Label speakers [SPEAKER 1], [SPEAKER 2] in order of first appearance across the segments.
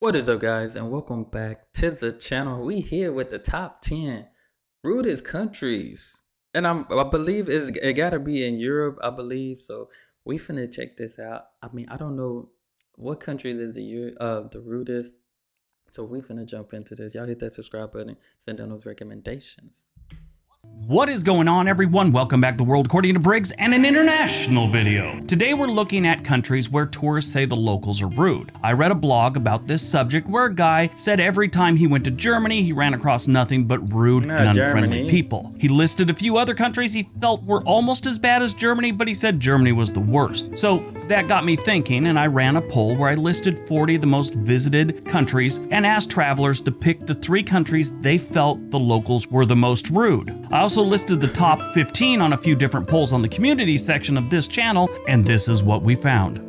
[SPEAKER 1] What is up, guys, and welcome back to the channel. We here with the top 10 rudest countries, and I believe it gotta be in Europe. I believe so. We finna check this out. I don't know what country is the rudest, so we finna jump into this. Y'all hit that subscribe button, send down those recommendations.
[SPEAKER 2] What is going on, everyone? Welcome back to World According to Briggs and an international video. Today we're looking at countries where tourists say the locals are rude. I read a blog about this subject where a guy said every time he went to Germany he ran across nothing but rude and unfriendly people. He listed a few other countries he felt were almost as bad as Germany, but he said Germany was the worst. So that got me thinking, and I ran a poll where I listed 40 of the most visited countries and asked travelers to pick the 3 countries they felt the locals were the most rude. I also listed the top 15 on a few different polls on the community section of this channel, and this is what we found.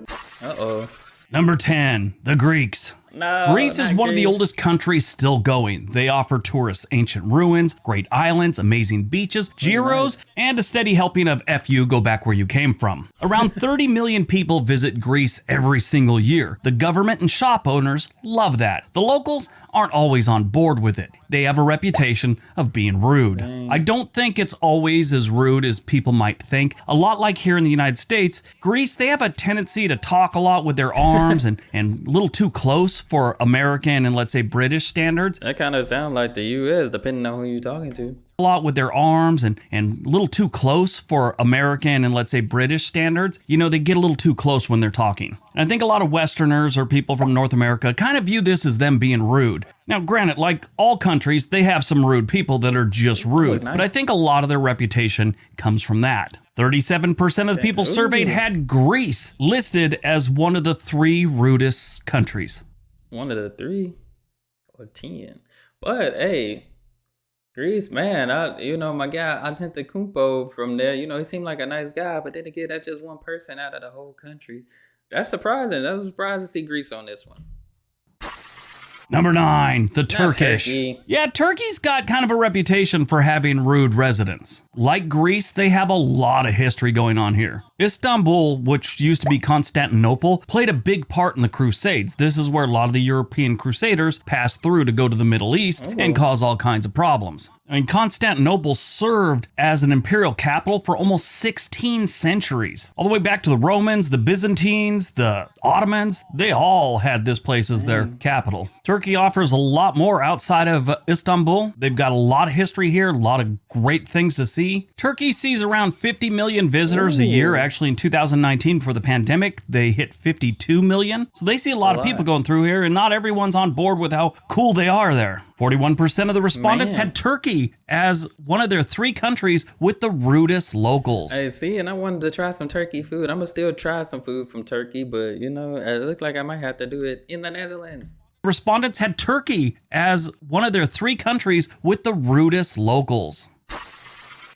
[SPEAKER 1] Uh-oh.
[SPEAKER 2] Number 10, the Greeks.
[SPEAKER 1] No,
[SPEAKER 2] Greece is one of the oldest countries still going. They offer tourists ancient ruins, great islands, amazing beaches, gyros, and a steady helping of F you, go back where you came from. Around 30 million people visit Greece every single year. The government and shop owners love that. The locals aren't always on board with it. They have a reputation of being rude. I don't think it's always as rude as people might think. A lot like here in the United States, Greece, they have a tendency to talk a lot with their arms and a little too close for American and, let's say, British standards.
[SPEAKER 1] That kind of sounds like the U.S. depending on who you're talking to.
[SPEAKER 2] A lot with their arms and a little too close for American and, let's say, British standards. You know, they get a little too close when they're talking. And I think a lot of Westerners or people from North America kind of view this as them being rude. Now, granted, like all countries, they have some rude people that are just rude, but I think a lot of their reputation comes from that. 37% of the people surveyed had Greece listed as one of the 3 rudest countries.
[SPEAKER 1] One of the 3 or 10. But hey, Greece, man, my guy Antetokounmpo from there, he seemed like a nice guy, but then again, that's just one person out of the whole country. That's surprising. I was surprised to see Greece on this one.
[SPEAKER 2] Number 9, the Turkish.
[SPEAKER 1] Turkey.
[SPEAKER 2] Yeah, Turkey's got kind of a reputation for having rude residents. Like Greece, they have a lot of history going on here. Istanbul, which used to be Constantinople, played a big part in the Crusades. This is where a lot of the European crusaders passed through to go to the Middle East and cause all kinds of problems. I mean, Constantinople served as an imperial capital for almost 16 centuries. All the way back to the Romans, the Byzantines, the Ottomans, they all had this place as their capital. Turkey offers a lot more outside of Istanbul. They've got a lot of history here, a lot of great things to see. Turkey sees around 50 million visitors a year. Actually, in 2019, before the pandemic, they hit 52 million. So they see a lot of people going through here, and not everyone's on board with how cool they are there. 41% of the respondents had Turkey as one of their 3 countries with the rudest locals.
[SPEAKER 1] Hey, see, and I wanted to try some Turkey food. I'm going to still try some food from Turkey, but, it looked like I might have to do it in the Netherlands.
[SPEAKER 2] Respondents had Turkey as one of their 3 countries with the rudest locals.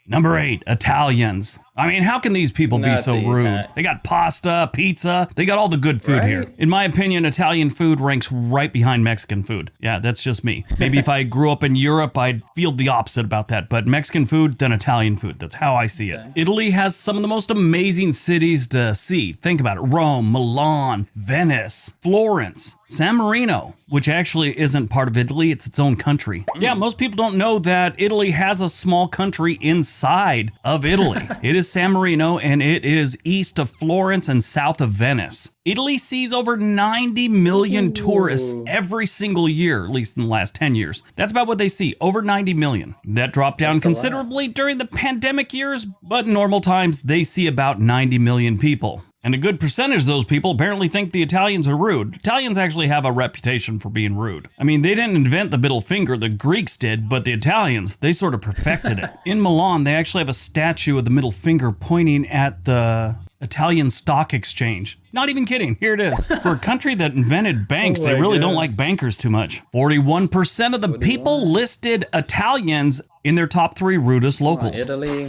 [SPEAKER 2] Number 8, Italians. I mean, how can these people be so rude? They got pasta, pizza, they got all the good food here. In my opinion, Italian food ranks right behind Mexican food. Yeah, that's just me. Maybe if I grew up in Europe, I'd feel the opposite about that. But Mexican food, then Italian food. That's how I see it. Italy has some of the most amazing cities to see. Think about it. Rome, Milan, Venice, Florence, San Marino, which actually isn't part of Italy. It's its own country. Yeah, most people don't know that Italy has a small country inside of Italy. It is San Marino, and it is east of Florence and south of Venice. Italy sees over 90 million tourists every single year, at least in the last 10 years. That's about what they see, over 90 million. That dropped down considerably during the pandemic years, but in normal times, they see about 90 million people. And a good percentage of those people apparently think the Italians are rude. Italians actually have a reputation for being rude. I mean, they didn't invent the middle finger, the Greeks did, but the Italians, they sort of perfected it. In Milan, they actually have a statue of the middle finger pointing at the Italian stock exchange. Not even kidding, here it is. For a country that invented banks, they really don't like bankers too much. 41% of the people listed Italians in their top 3 rudest locals.
[SPEAKER 1] Italy.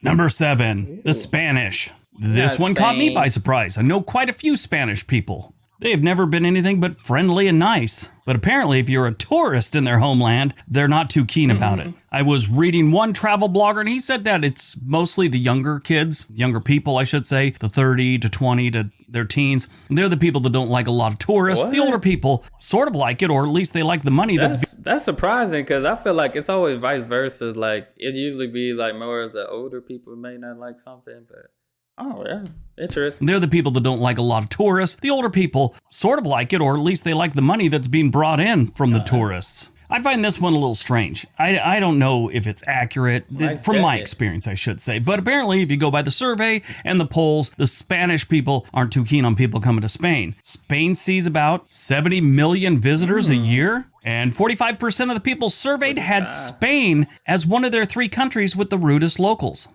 [SPEAKER 2] Number 7, the Spanish. This one caught me by surprise. I know quite a few Spanish people. They have never been anything but friendly and nice. But apparently, if you're a tourist in their homeland, they're not too keen about it. I was reading one travel blogger, and he said that it's mostly the younger kids, younger people, I should say, the 30 to 20 to They're teens. They're the people that don't like a lot of tourists.
[SPEAKER 1] What?
[SPEAKER 2] The older people sort of like it, or at least they like the money
[SPEAKER 1] That's surprising because I feel like it's always vice versa. Like it usually be like more of the older people may not like something, but oh yeah, interesting.
[SPEAKER 2] They're the people that don't like a lot of tourists. The older people sort of like it, or at least they like the money that's being brought in from the tourists. I find this one a little strange. I don't know if it's accurate, from my experience, I should say. But apparently, if you go by the survey and the polls, the Spanish people aren't too keen on people coming to Spain. Spain sees about 70 million visitors a year, and 45% of the people surveyed had Spain as one of their 3 countries with the rudest locals.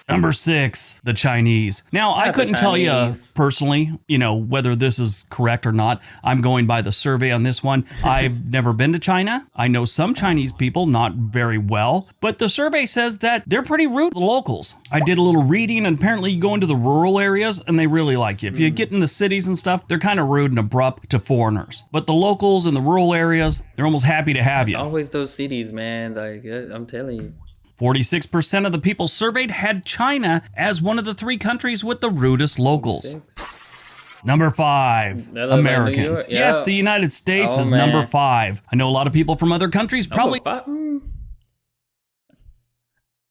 [SPEAKER 2] Number 6, the Chinese. Now, I couldn't tell you personally, whether this is correct or not. I'm going by the survey on this one. I've never been to China. I know some Chinese people, not very well, but the survey says that they're pretty rude to the locals. I did a little reading, and apparently you go into the rural areas and they really like you. If you get in the cities and stuff, they're kind of rude and abrupt to foreigners. But the locals in the rural areas, they're almost happy to have you.
[SPEAKER 1] It's always those cities, man. Like, I'm telling you.
[SPEAKER 2] 46% of the people surveyed had China as one of the 3 countries with the rudest locals. 46. Number 5, Americans.
[SPEAKER 1] Like
[SPEAKER 2] yes, the United States is number 5. I know a lot of people from other countries probably...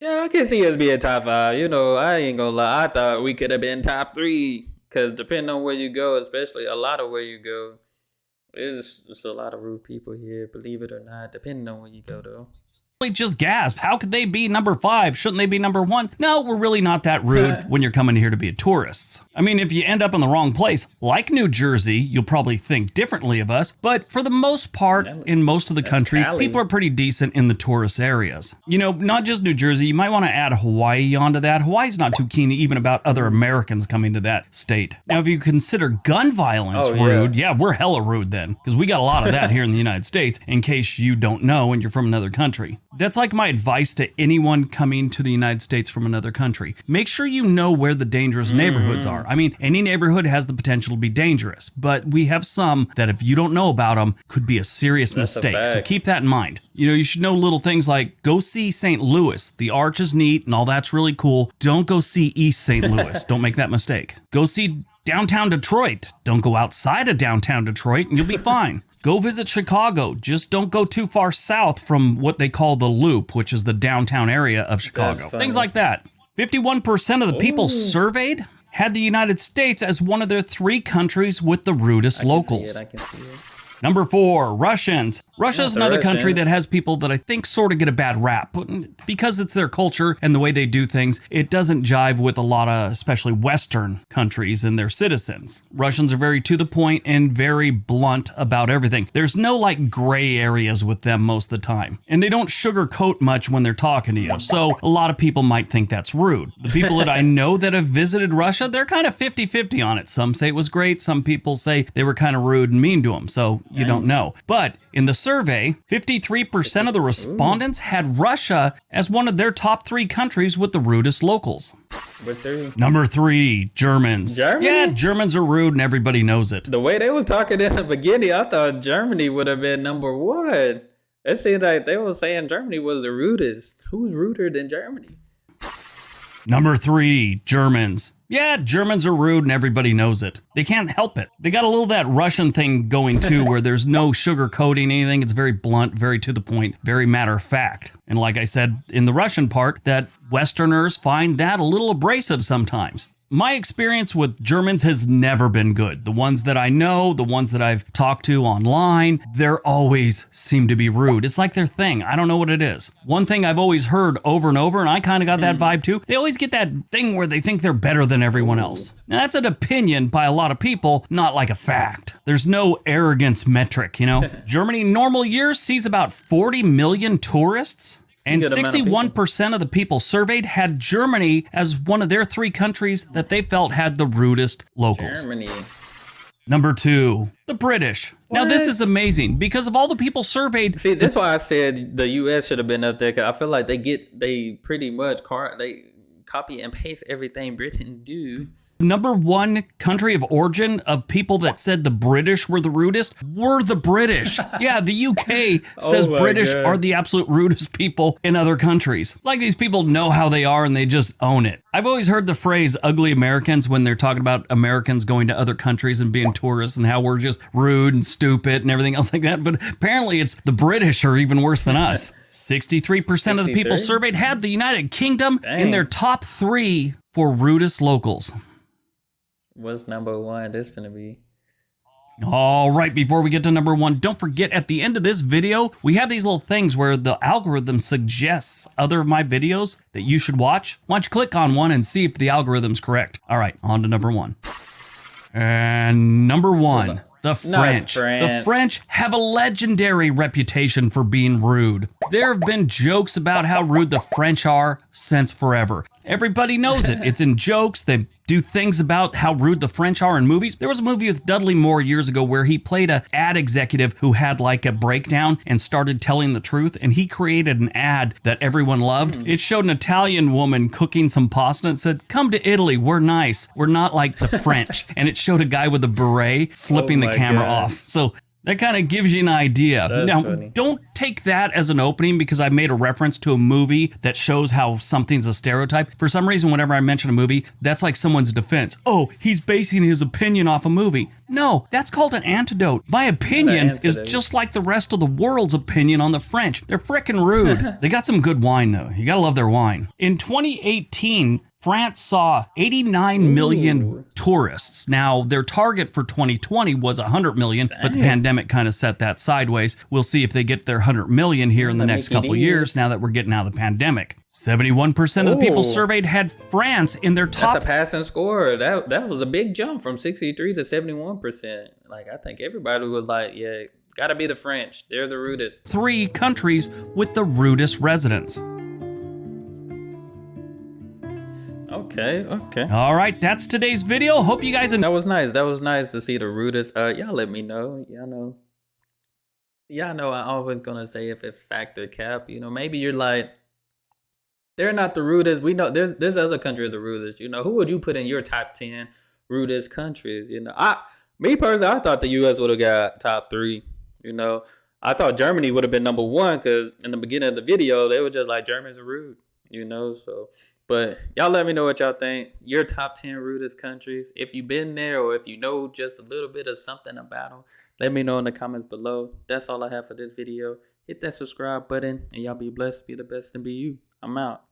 [SPEAKER 1] Yeah, I can see us being top 5. I ain't gonna lie. I thought we could have been top 3. Because depending on where you go, especially a lot of where you go, there's just a lot of rude people here, believe it or not, depending on where you go, though.
[SPEAKER 2] Just gasp. How could they be number 5? Shouldn't they be number 1? No, we're really not that rude when you're coming here to be a tourist. I mean, if you end up in the wrong place, like New Jersey, you'll probably think differently of us. But for the most part, in most of the country, people are pretty decent in the tourist areas. Not just New Jersey. You might want to add Hawaii onto that. Hawaii's not too keen even about other Americans coming to that state. Now, if you consider gun violence rude, we're hella rude then. Because we got a lot of that here in the United States, in case you don't know and you're from another country. That's like my advice to anyone coming to the United States from another country. Make sure you know where the dangerous neighborhoods are. I mean, any neighborhood has the potential to be dangerous, but we have some that if you don't know about them, could be a serious mistake. So keep that in mind. You should know little things like go see St. Louis. The arch is neat and all that's really cool. Don't go see East St. Louis. Don't make that mistake. Go see downtown Detroit. Don't go outside of downtown Detroit and you'll be fine. Go visit Chicago. Just don't go too far south from what they call the Loop, which is the downtown area of Chicago. Things like that. 51% of the people surveyed had the United States as one of their 3 countries with the rudest locals.
[SPEAKER 1] I can see it.
[SPEAKER 2] Number 4, Russians. Russia's another country that has people that I think sort of get a bad rap. Because it's their culture and the way they do things, it doesn't jive with a lot of, especially Western countries and their citizens. Russians are very to the point and very blunt about everything. There's no gray areas with them most of the time. And they don't sugarcoat much when they're talking to you. So a lot of people might think that's rude. The people that I know that have visited Russia, they're kind of 50-50 on it. Some say it was great. Some people say they were kind of rude and mean to them. So you don't know. But in the survey, 53% of the respondents had Russia as one of their top 3 countries with the rudest locals. Number 3, Germans.
[SPEAKER 1] Germany?
[SPEAKER 2] Yeah, Germans are rude and everybody knows it.
[SPEAKER 1] The way they were talking in the beginning, I thought Germany would have been number 1. It seemed like they were saying Germany was the rudest. Who's ruder than Germany?
[SPEAKER 2] Number 3, Germans. Yeah, Germans are rude and everybody knows it. They can't help it. They got a little that Russian thing going too, where there's no sugarcoating anything. It's very blunt, very to the point, very matter of fact. And like I said in the Russian part, that Westerners find that a little abrasive sometimes. My experience with Germans has never been good. The ones that I know, the ones that I've talked to online, they're always seem to be rude. It's like their thing. I don't know what it is. One thing I've always heard over and over, and I kind of got that vibe too, they always get that thing where they think they're better than everyone else. Now, that's an opinion by a lot of people, not like a fact. There's no arrogance metric, Germany normal year sees about 40 million tourists. And 61% of the people surveyed had Germany as one of their 3 countries that they felt had the rudest locals.
[SPEAKER 1] Germany.
[SPEAKER 2] Number 2, the British. Now, this is amazing because of all the people surveyed.
[SPEAKER 1] See, that's why I said the U.S. should have been up there. Cause I feel like they pretty much they copy and paste everything Britain do.
[SPEAKER 2] Number one country of origin of people that said the British were the rudest were the British. Yeah, the UK says British are the absolute rudest people in other countries. It's like these people know how they are and they just own it. I've always heard the phrase ugly Americans when they're talking about Americans going to other countries and being tourists and how we're just rude and stupid and everything else like that. But apparently it's the British are even worse than us. 63% of the people surveyed had the United Kingdom in their top 3 for rudest locals.
[SPEAKER 1] What's number 1? This finna be.
[SPEAKER 2] All right, before we get to number 1, don't forget at the end of this video, we have these little things where the algorithm suggests other of my videos that you should watch. Why don't you click on one and see if the algorithm's correct. All right, on to number 1. And number 1. The French. The French have a legendary reputation for being rude. There have been jokes about how rude the French are since forever. Everybody knows it. It's in jokes. They do things about how rude the French are in movies. There was a movie with Dudley Moore years ago where he played an ad executive who had like a breakdown and started telling the truth, and he created an ad that everyone loved. It showed an Italian woman cooking some pasta and said, "Come to Italy, we're nice. We're not like the French." And it showed a guy with a beret flipping the camera off. So that kind of gives you an idea. Now, don't take that as an opening because I made a reference to a movie that shows how something's a stereotype. For some reason, whenever I mention a movie, that's like someone's defense. Oh, he's basing his opinion off a movie. No, that's called an antidote. My opinion is just like the rest of the world's opinion on the French. They're frickin' rude. They got some good wine, though. You gotta love their wine. In 2018, France saw 89 million tourists. Now, their target for 2020 was 100 million, but the pandemic kind of set that sideways. We'll see if they get their 100 million here in the next couple years now that we're getting out of the pandemic. 71% of the people surveyed had France in their top.
[SPEAKER 1] That's a passing score. That was a big jump from 63 to 71%. Like, I think everybody was like, yeah, it's got to be the French. They're the rudest.
[SPEAKER 2] 3 countries with the rudest residents.
[SPEAKER 1] Okay.
[SPEAKER 2] All right, that's today's video. Hope you guys
[SPEAKER 1] That was nice. That was nice to see the rudest. Y'all let me know. Y'all know I always gonna say if it's factor cap. You know, maybe you're like, they're not the rudest. We know there's other countries the rudest. You know, who would you put in your top 10 rudest countries? You know, me personally, I thought the U.S. would have got top 3. You know, I thought Germany would have been number 1 because in the beginning of the video they were just like, Germans are rude. You know, so. But y'all let me know what y'all think. Your top 10 rudest countries. If you've been there or if you know just a little bit of something about them, let me know in the comments below. That's all I have for this video. Hit that subscribe button and y'all be blessed, be the best, and be you. I'm out.